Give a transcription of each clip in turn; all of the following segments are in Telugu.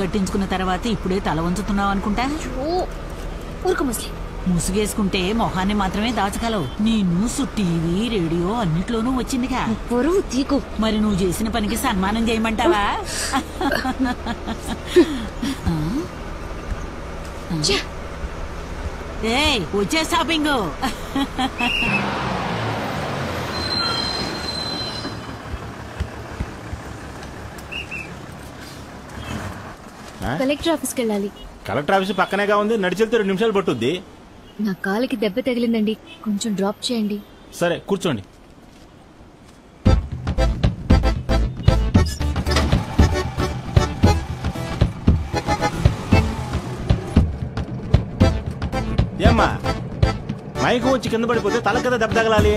కట్టించుకున్న తర్వాత ఇప్పుడే తల వంచుతున్నావు అనుకుంటా. ఊరుకు ముస్లిం. ముసుగేసుకుంటే మొహాన్ని మాత్రమే దాచగలవు. నీ న్యూస్, టీవీ, రేడియో అన్నిట్లోనూ వచ్చిందిగా. పొరుగు తీకు. మరి నువ్వు చేసిన పనికి సన్మానం చేయమంటావా? ఏయ్, వచ్చే షాపింగ్. కలెక్టర్ ఆఫీస్కి వెళ్ళాలి. కలెక్టర్ ఆఫీస్ పక్కనేగా ఉంది, నడిచెళ్తే 2 నిమిషాలు పట్టుద్ది. నా కాలికి దెబ్బ తగిలిందండి, కొంచెం డ్రాప్ చేయండి. సరే కూర్చోండి. ఏమ్మా, మైకు వచ్చి కింద పడిపోతే తల కదా దెబ్బ తగలాలి,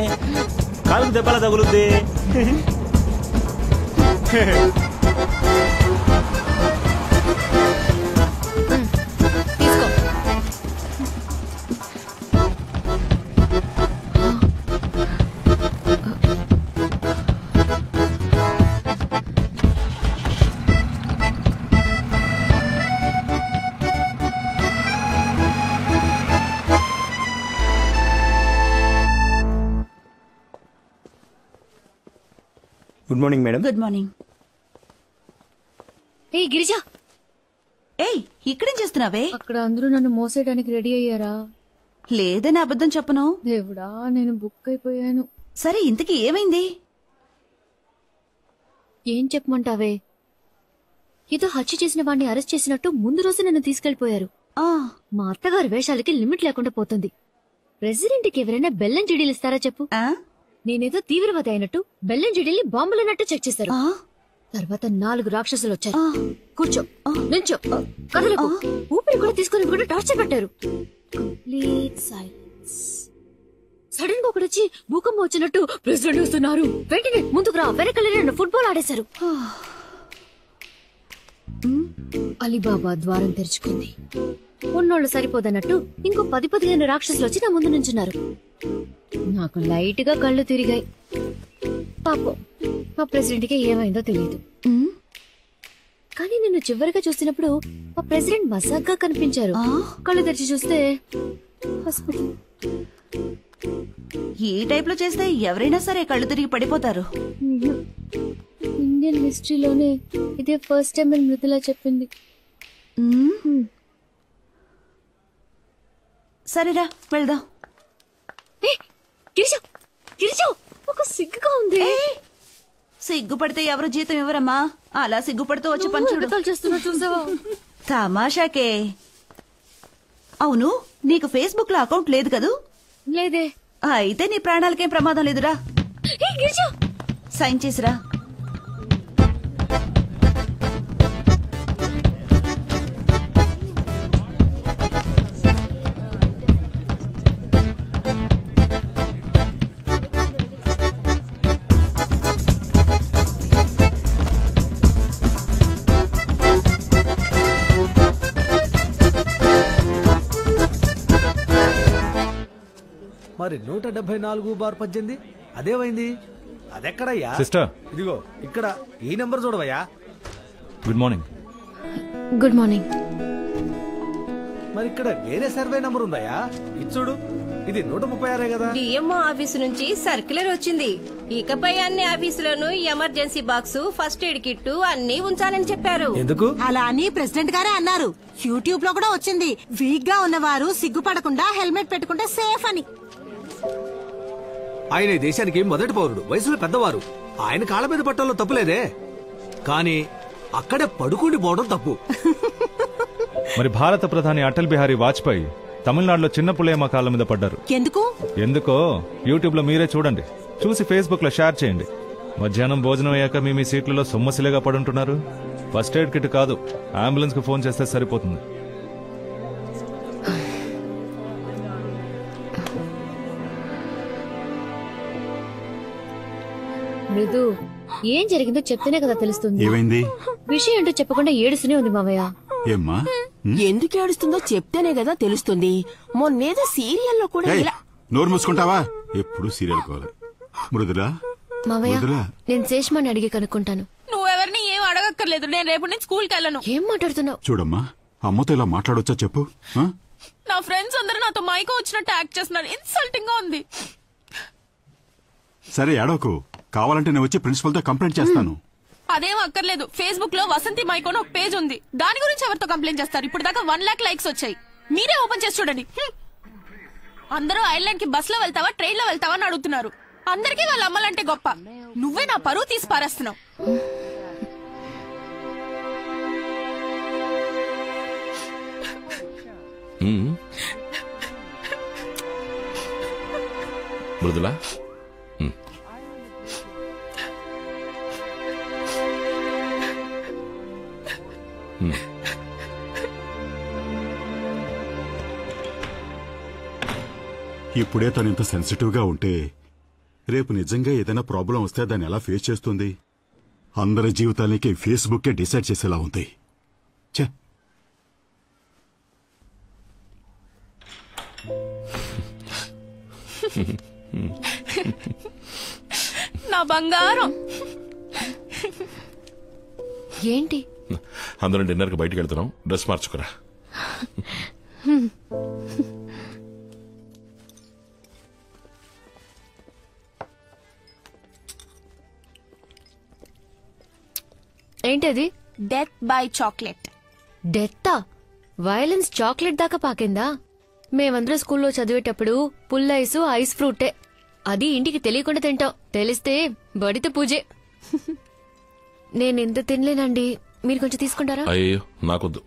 కాలుకు దెబ్బలా తగులుద్ది. Good morning madam. Good morning. ఏ గిరిజా, ఏయ్, ఇక్కడేం చేస్తున్నావే? అక్కడ అందరూ నన్ను మోసేయడానికి రెడీ అయ్యారా? లేదని అబద్ధం చెప్పను. దేవుడా, నేను బుక్ అయిపోయాను. సరే, ఇంతకీ ఏమైంది? ఏం చెప్పమంటావే? ఏదో హత్య చేసిన వాడిని అరెస్ట్ చేసినట్టు ముందు రోజు నన్ను తీసుకెళ్లిపోయారు. మా అత్తగారి వేషాలకి లిమిట్ లేకుండా పోతుంది. ప్రెసిడెంట్కి ఎవరైనా బెల్లం చెడీలు ఇస్తారా చెప్పు? నేనేదో తీవ్రవాది అయినట్టు బెల్లం చెడీల్ని బాంబులన్నట్టు చెక్ చేశారు. తర్వాత 4 రాక్షసులు వచ్చారు. కూర్చో, నిల్చో, కదలకు, ఊపిరి కూడా తీసుకుని కూడా టార్చర్ పెట్టారు. Complete silence. సడన్ గా ఒకడొచ్చి భూకంపం వచ్చినట్టు ప్రెసిడెంట్ వస్తున్నారు, వెంటనే ముందుకు రా, వెనకాల ఫుట్బాల్ ఆడేశారు. అలీబాబా ద్వారం తెరుచుకుంది. ఉన్నోళ్ళు సరిపోదన్నట్టు ఇంకో 10-15 రాక్షసులు వచ్చి నా ముందు నుంచున్నారు. నాకు లైట్ గా కళ్ళు తిరిగాయి. పాపం మా ప్రెసిడెంట్ కి ఏమైందో తెలియదు. కానీ నిన్ను చివరిగా చూసినప్పుడు మా ప్రెసిడెంట్ మజాగ్గా కనిపించారు. కళ్ళు తెరిచి చూస్తే హాస్పిటల్. ఈ టైప్ లో చేస్తే ఎవరైనా సరే కళ్ళు తిరిగి పడిపోతారు. ఇండియన్ హిస్టరీలోనే ఇదే ఫస్ట్ టైం అని మృదులా చెప్పింది. సరేరా, వెళ్దాం. ఒక సిగ్గుగా ఉంది. సిగ్గుపడితే ఎవరు జీతం ఇవ్వరమ్మా. అలా సిగ్గుపడుతూ వచ్చి పని చేస్తున్నా చూసావా? తమాషాకే. అవును, నీకు ఫేస్బుక్ లో అకౌంట్ లేదు కదూ? లేదే. అయితే నీ ప్రాణాలకేం ప్రమాదం లేదురా. సైన్ చేసిరా. మరి 174/18 అదేమైంది? అదెక్కడయ్యా? సిస్టర్, ఇదిగో ఇక్కడ ఈ నెంబర్ చూడవయ్యా. Good morning. Good morning. మరి ఇక్కడ వేరే సర్వే నెంబర్ ఉందయ్యా. ఇది చూడు, ఇది 136 కదా. డిఎంఓ ఆఫీసు నుంచి సర్క్యులర్ వచ్చింది. ఇకపై అన్ని ఆఫీసులను emergency box, first aid kit అన్ని ఉంచాలని చెప్పారు. ఎందుకు అలా అని ప్రెసిడెంట్ గారే అన్నారు. యూట్యూబ్ లో కూడా వచ్చింది. వీక్ గా ఉన్నవారు సిగ్గుపడకుండా హెల్మెట్ పెట్టుకుంటే సేఫ్ అని. ఆయన ఈ దేశానికి మొదటి పౌరుడు, వయసులో పెద్దవారు. ఆయన కాళ్ళ మీద పట్టడంలో తప్పులేదే, కానీ అక్కడే పడుకుని పోవడం తప్పు. మరి భారత ప్రధాని అటల్ బిహారీ వాజ్పేయి తమిళనాడులో చిన్న పుల్లయ్యమ్మ కాళ్ళ మీద పడ్డారు. ఎందుకో యూట్యూబ్ లో మీరే చూడండి. చూసి ఫేస్బుక్ లో షేర్ చేయండి. మధ్యాహ్నం భోజనం అయ్యాక మీ సీట్లలో సొమ్మసిలేగా పడుంటున్నారు. ఫస్ట్ ఎయిడ్ కిట్ కాదు, అంబులెన్స్ కు ఫోన్ చేస్తే సరిపోతుంది. మృదు, ఏం జరిగిందో చెప్తేనే కదా తెలుస్తుంది. ఏమైంది? విషయం ఏంటో చెప్పకుండా ఏడుస్తూనే ఉంది మావయ్య. ఏమ్మా? ఎందుకు ఏడుస్తుందో చెప్తేనే కదా తెలుస్తుంది. మొన్నేదో సీరియల్లో కూడా నోరు మూసుకుంటావా? ఎప్పుడు సీరియల్ కావాలి. మృదులా, మావయ్య, నేను శేష్మాని అడిగి కనుక్కుంటాను. నువ్వెవరిని ఏం అడగక్క. అక్కర్లేదు, నేను రేపు నుంచి స్కూల్కి వెళ్ళను. ఏం మాట్లాడుతున్నావు? చూడమ్మా, అమ్మతో ఇలా మాట్లాడొచ్చా చెప్పు. ఆ? నా ఫ్రెండ్స్ అందరూ నాతో మైకో వచ్చినట్టు యాక్ట్ చేస్తున్నారు. ఇన్సల్టింగ్ గా ఉంది. సరే ఏడోకు, కావాలంటే నేను వచ్చి ప్రిన్సిపల్ తో కంప్లైంట్ చేస్తాను. అదేం అక్కర్లేదు. ఫేస్బుక్ లో వసంతి మైకోన్ ఒక పేజ్ ఉంది, దాని గురించి ఎవరితో కంప్లైంట్ చేస్తారు? ఇప్పుడు దాకా 1 lakh లైక్స్ వచ్చాయి. మీరే ఓపెన్ చేసి చూడండి. అందరూ ఐర్లాండ్ కి బస్ లో వెళ్తావా ట్రైన్ లో వెళ్తావా అని అడుగుతున్నారు. అందరికీ వాళ్ళ అమ్మలంటే గొప్ప. నువ్వే నా పరువు తీసి పారేస్తున్నావు. మృదులా, ఇప్పుడే తను ఇంత సెన్సిటివ్ గా ఉంటే రేపు నిజంగా ఏదైనా ప్రాబ్లం వస్తే దాన్ని ఎలా ఫేస్ చేస్తుంది? అందరి జీవితానికి ఫేస్బుక్కే డిసైడ్ చేసేలా ఉంది. ఛే, నా బంగారం. ఏంటి? అందరం డిన్నర్ కి బయటకు వెళ్తున్నాం, డ్రెస్ మార్చుకురా. ఏంటది? Death by chocolate. డెత్తా? వైలెన్స్ చాక్లెట్ దాకా పాకిందా? మేమందరం స్కూల్లో చదివేటప్పుడు పుల్ల ఐస్ ఫ్రూటే. అది ఇంటికి తెలియకుండా తింటాం, తెలిస్తే బడిత పూజే. నేనెంత తినలేనండి, మీరు కొంచెం తీసుకుంటారా? అయ్యో నాకొద్దు.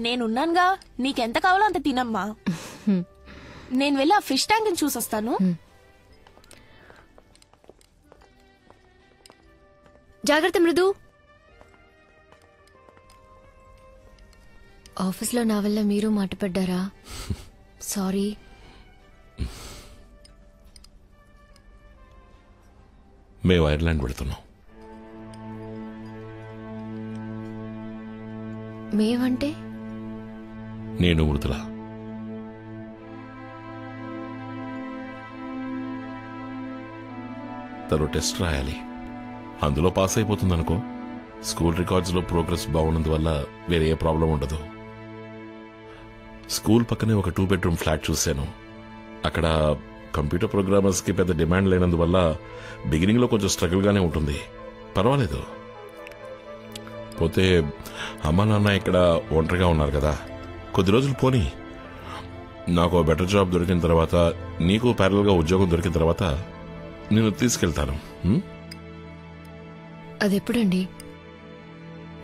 నేనున్నానుగా, నీకెంత కావాలో అంత తినమ్మా. నేను వెళ్ళి ఆ ఫిష్ ట్యాంక్ చూసొస్తాను. జాగ్రత్త మృదు. ఆఫీస్లో నా వల్ల మీరు మాటపడ్డారా? సారీ. మేము ఐర్లాండ్ వెళుతున్నాం. మేమంటే? నేను మృదుల. తను టెస్ట్ రాయాలి, అందులో పాస్ అయిపోతుందనుకో. స్కూల్ రికార్డ్స్ లో ప్రోగ్రెస్ బాగున్నందువల్ల వేరే ఏ ప్రాబ్లం ఉండదు. స్కూల్ పక్కనే ఒక 2 bedroom ఫ్లాట్ చూశాను. అక్కడ కంప్యూటర్ ప్రోగ్రామర్స్ కి పెద్ద డిమాండ్ లేనందువల్ల బిగినింగ్ లో కొంచెం స్ట్రగుల్ గానే ఉంటుంది. పర్వాలేదు. పోతే అమ్మ నాన్న ఇక్కడ ఒంటరిగా ఉన్నారు కదా, కొద్ది రోజులు పోనీ. నాకు బెటర్ జాబ్ దొరికిన తర్వాత, నీకు ప్యారల్ గా ఉద్యోగం దొరికిన తర్వాత నేను తీసుకెళ్తాను. అదెప్పుడండి?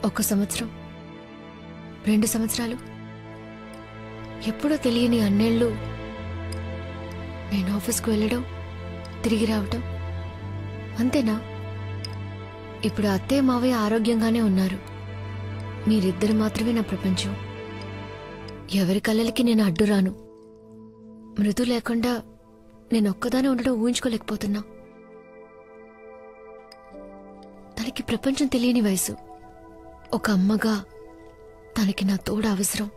1 సంవత్సరం, 2 సంవత్సరాలు? ఎప్పుడో తెలియని అన్నేళ్ళు నేను ఆఫీస్కు వెళ్ళడం, తిరిగి రావటం, అంతేనా? ఇప్పుడు అత్తయ్య మావయ్య ఆరోగ్యంగానే ఉన్నారు. మీరిద్దరు మాత్రమే నా ప్రపంచం. ఎవరి కళ్ళకి నేను అడ్డురాను. మృదు లేకుండా నేను ఒక్కదానే ఉండడం ఊహించుకోలేకపోతున్నా. తనకి ప్రపంచం తెలియని వయసు. ఒక అమ్మగా తనకి నా తోడు అవసరం,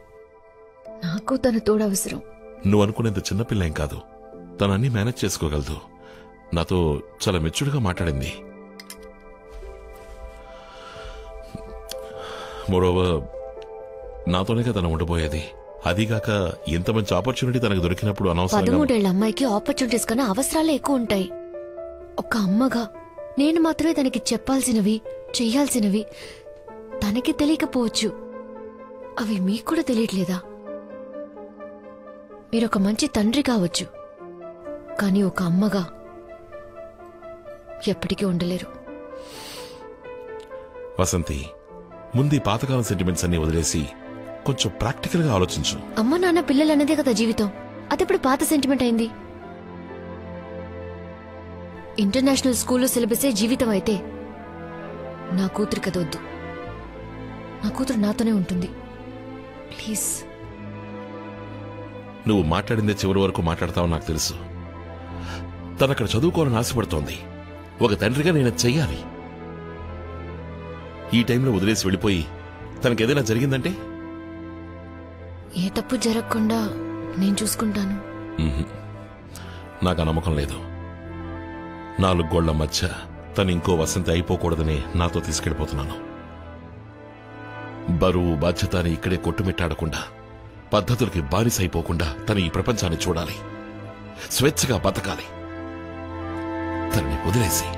నాకు తన తోడు అవసరం. నువ్వు అనుకునేంత చిన్నపిల్ల ఏం కాదు. తను అన్ని మేనేజ్ చేసుకోగలదు. నాతో చాలా మెచ్యూర్డ్గా మాట్లాడింది. మోరోవర్, నాతోనే తను ఉండిపోయేది. అదిగాక ఇంత మంచి ఆపర్చునిటీ తనకు దొరికినప్పుడు అనవసరంగా 13 ఏళ్ల అమ్మాయికి ఆపర్చునిటీస్ కన్నా అవసరాలే ఎక్కువ ఉంటాయి. ఒక అమ్మగా నేను మాత్రమే తనకి చెప్పాల్సినవి, చెయ్యాల్సినవి తనకి తెలియకపోవచ్చు. అవి మీకు కూడా తెలియట్లేదా? మీరొక మంచి తండ్రి కావచ్చు, కానీ ఒక అమ్మగా ఎప్పటికీ ఉండలేరు. వసంతి, ముందు పాతకాలం సెంటిమెంట్స్ అన్ని వదిలేసి కొంచెం ప్రాక్టికల్ గా ఆలోచించు. అమ్మ నాన్న పిల్లలు అన్నదే కదా జీవితం. అదెప్పుడు పాత సెంటిమెంట్ అయింది? ఇంటర్నేషనల్ స్కూల్లో సిలబసే జీవితం అయితే నా కూతురు కదొద్దు. నా కూతురు నాతోనే ఉంటుంది. ప్లీజ్. నువ్వు మాట్లాడిందే చివరి వరకు మాట్లాడతావు నాకు తెలుసు. తనక్కడ చదువుకోవాలని ఆశపడుతోంది. ఒక తండ్రిగా నేను చెయ్యాలి. ఈ టైంలో వదిలేసి వెళ్ళిపోయి తనకేదైనా జరిగిందంటే? ఏ తప్పు జరగకుండా నేను చూసుకుంటాను. నాకు నమ్మకం లేదు. 4 గోళ్ల మధ్య తను ఇంకో వసంతి అయిపోకూడదని నాతో తీసుకెళ్లిపోతున్నాను. బరువు బాధ్యత అని ఇక్కడే కొట్టుమిట్టాడకుండా, పద్ధతులకి బానిసైపోకుండా తను ఈ ప్రపంచాన్ని చూడాలి, స్వేచ్ఛగా బతకాలి. తనని వదిలేసి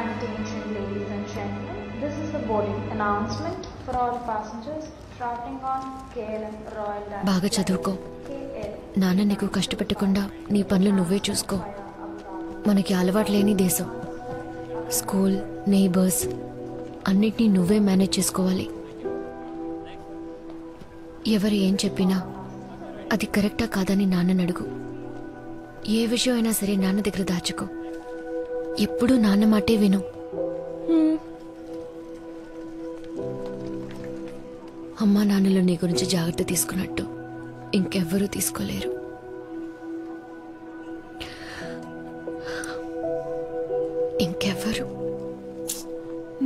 Attention ladies and gentlemen, this is the boarding announcement for all passengers traveling on KLM Royal Dutch. బాగా చదువుకో. నాన్న నీకు కష్టపెట్టకుండా నీ పనులు నువ్వే చూసుకో. మనకి అలవాటు లేని దేశం. స్కూల్, నైబర్స్ అన్నిటినీ నువ్వే మేనేజ్ చేసుకోవాలి. ఎవరు ఏం చెప్పినా అది కరెక్టా కాదని నాన్నని అడుగు. ఏ విషయం అయినా సరే నాన్న దగ్గర దాచుకో. ఎప్పుడూ నాన్న మాటే విను. అమ్మా నాన్నలు నీ గురించి జాగ్రత్త తీసుకున్నట్టు ఇంకెవ్వరూ తీసుకోలేరు. ఇంకెవ్వరు.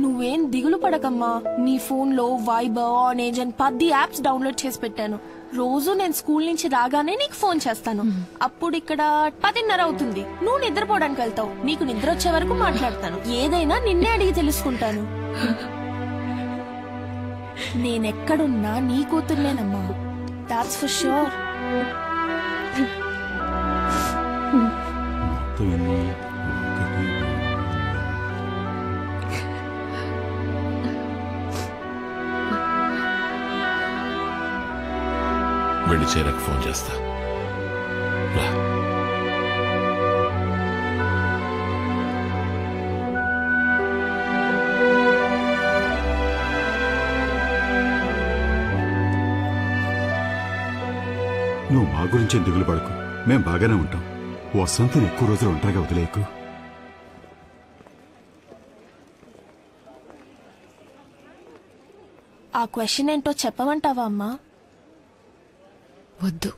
నువ్వేం దిగులు పడకమ్మా. నీ ఫోన్ లో వైబర్, ఆనేజ్ అని 10 యాప్స్ డౌన్లోడ్ చేసి పెట్టాను. రోజు నేను స్కూల్ నుంచి రాగానే నీకు ఫోన్ చేస్తాను. అప్పుడు ఇక్కడ 10:30 అవుతుంది. నువ్వు నిద్రపోవడానికి వెళ్తావు. నీకు నిద్ర వచ్చే వరకు మాట్లాడతాను. ఏదైనా నిన్నే అడిగి తెలుసుకుంటాను. నేనెక్కడున్నా నీ కూతుర్లేనమ్మా. That's for sure. వెళ్ళి చేరకు ఫోన్ చేస్తా. నువ్వు మా గురించి దిగులు పడకు, మేం బాగానే ఉంటాం. వసంతిని ఎక్కువ రోజులు ఒంటరిగా వదిలేయకు. ఆ క్వశ్చన్ ఏంటో చెప్పమంటావా అమ్మా? వద్దు.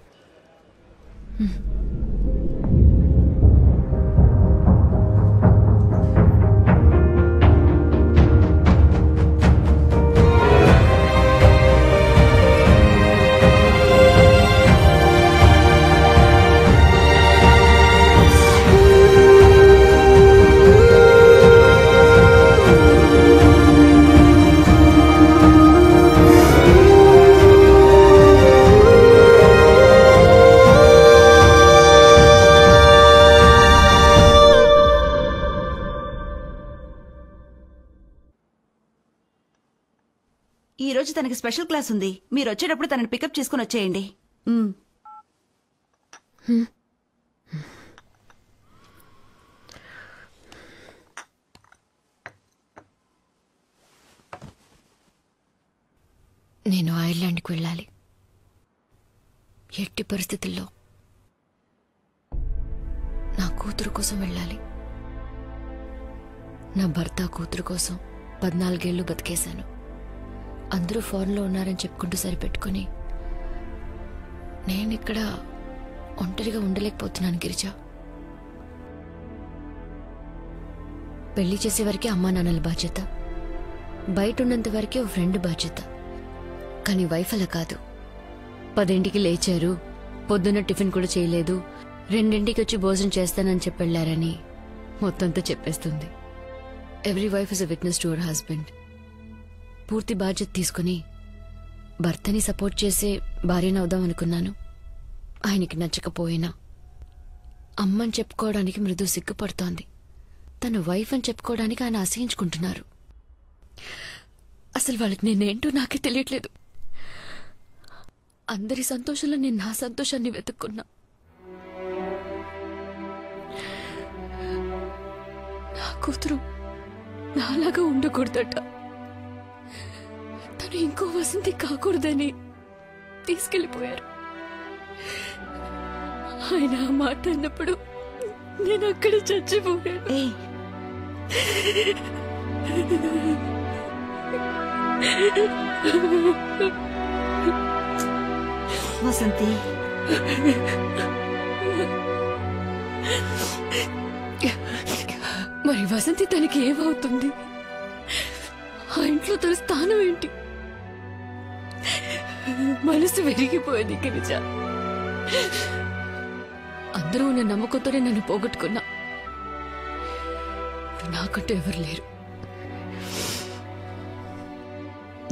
ఈ రోజు తనకి స్పెషల్ క్లాస్ ఉంది. మీరు వచ్చేటప్పుడు తనని పికప్ చేసుకుని వచ్చేయండి. నేను ఐర్లాండ్కి వెళ్ళాలి. ఎట్టి పరిస్థితుల్లో నా కూతురు కోసం వెళ్ళాలి. నా భర్త కూతురు కోసం 14 ఏళ్ళు బతికేశాను. అందరూ ఫారెన్లో ఉన్నారని చెప్పుకుంటూ సరిపెట్టుకుని నేనిక్కడ ఒంటరిగా ఉండలేకపోతున్నాను గిరిజా. పెళ్లి చేసే వరకే అమ్మా నాన్నల బాధ్యత, బయట ఉన్నంత వరకే ఓ ఫ్రెండ్ బాధ్యత. కానీ వైఫ్ అలా కాదు. 10ంటికి లేచారు, పొద్దున్న టిఫిన్ కూడా చేయలేదు, 2ంటికి వచ్చి భోజనం చేస్తానని చెప్పి వెళ్లారని మొత్తంతో చెప్పేస్తుంది. Every wife is a witness to our husband. పూర్తి బాధ్యత తీసుకుని భర్తని సపోర్ట్ చేసే భార్యనవుదాం అనుకున్నాను. ఆయనకి నచ్చకపోయినా అమ్మని చెప్పుకోవడానికి మృదు సిగ్గుపడుతోంది. తన వైఫ్ అని చెప్పుకోవడానికి ఆయన అసహించుకుంటున్నారు. అసలు వాళ్ళకి నేనేంటో నాకే తెలియట్లేదు. అందరి సంతోషంలో నేను నా సంతోషాన్ని వెతుక్కున్నా. నా కూతురు నాలాగా ఉండకూడదట. తను ఇంకో వసంతి కాకూడదని తీసుకెళ్లిపోయారు. ఆయన ఆ మాట అన్నప్పుడు నేను అక్కడ చచ్చిపోయాను. వసంతి, మరి వసంతి తనకి ఏమవుతుంది? ఆ ఇంట్లో తన స్థానం ఏంటి? మనసు విరిగిపోయింది గిరిజ. అందరూ ఉన్న నమ్మకంతోనే నన్ను పోగొట్టుకున్నా. నాకంటూ ఎవరు లేరు.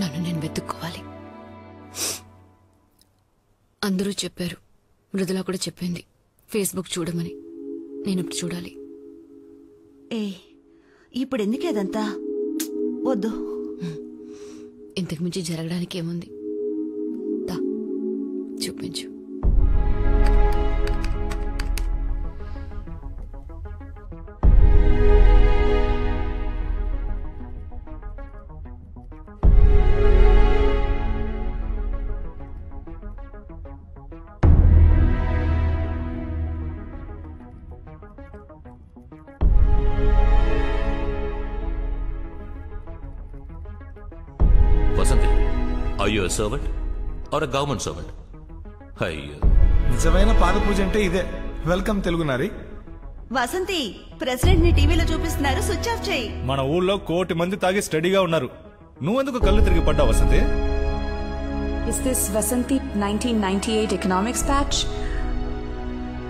నన్ను నేను వెతుక్కోవాలి. అందరూ చెప్పారు, మృదుల కూడా చెప్పింది ఫేస్బుక్ చూడమని. నేను ఇప్పుడు చూడాలి. ఇప్పుడు ఎందుకు అదంతా? వద్దు. ఇంతకు మించి జరగడానికి ఏముంది? దా చూపించు. Vasanthi, are you a servant or a government servant? అయ్యో, నిజమైన పాద పూజ అంటే ఇదే. వెల్కమ్ తెలుగు నారి. వసంతి, ప్రెసిడెంట్ ని టీవీలో చూపిస్తున్నారు, స్విచ్ ఆఫ్ చేయి. మన ఊళ్ళో 1 కోటి మంది తాగి స్టడీగా ఉన్నారు. నువ్వెందుకు కళ్ళు తిరిగి పడ్డావు Vasanthi? Is this Vasanti 1998 economics patch?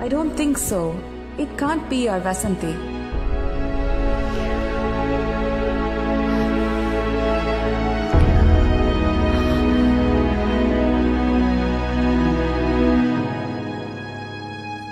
I don't think so. It can't be our Vasanti.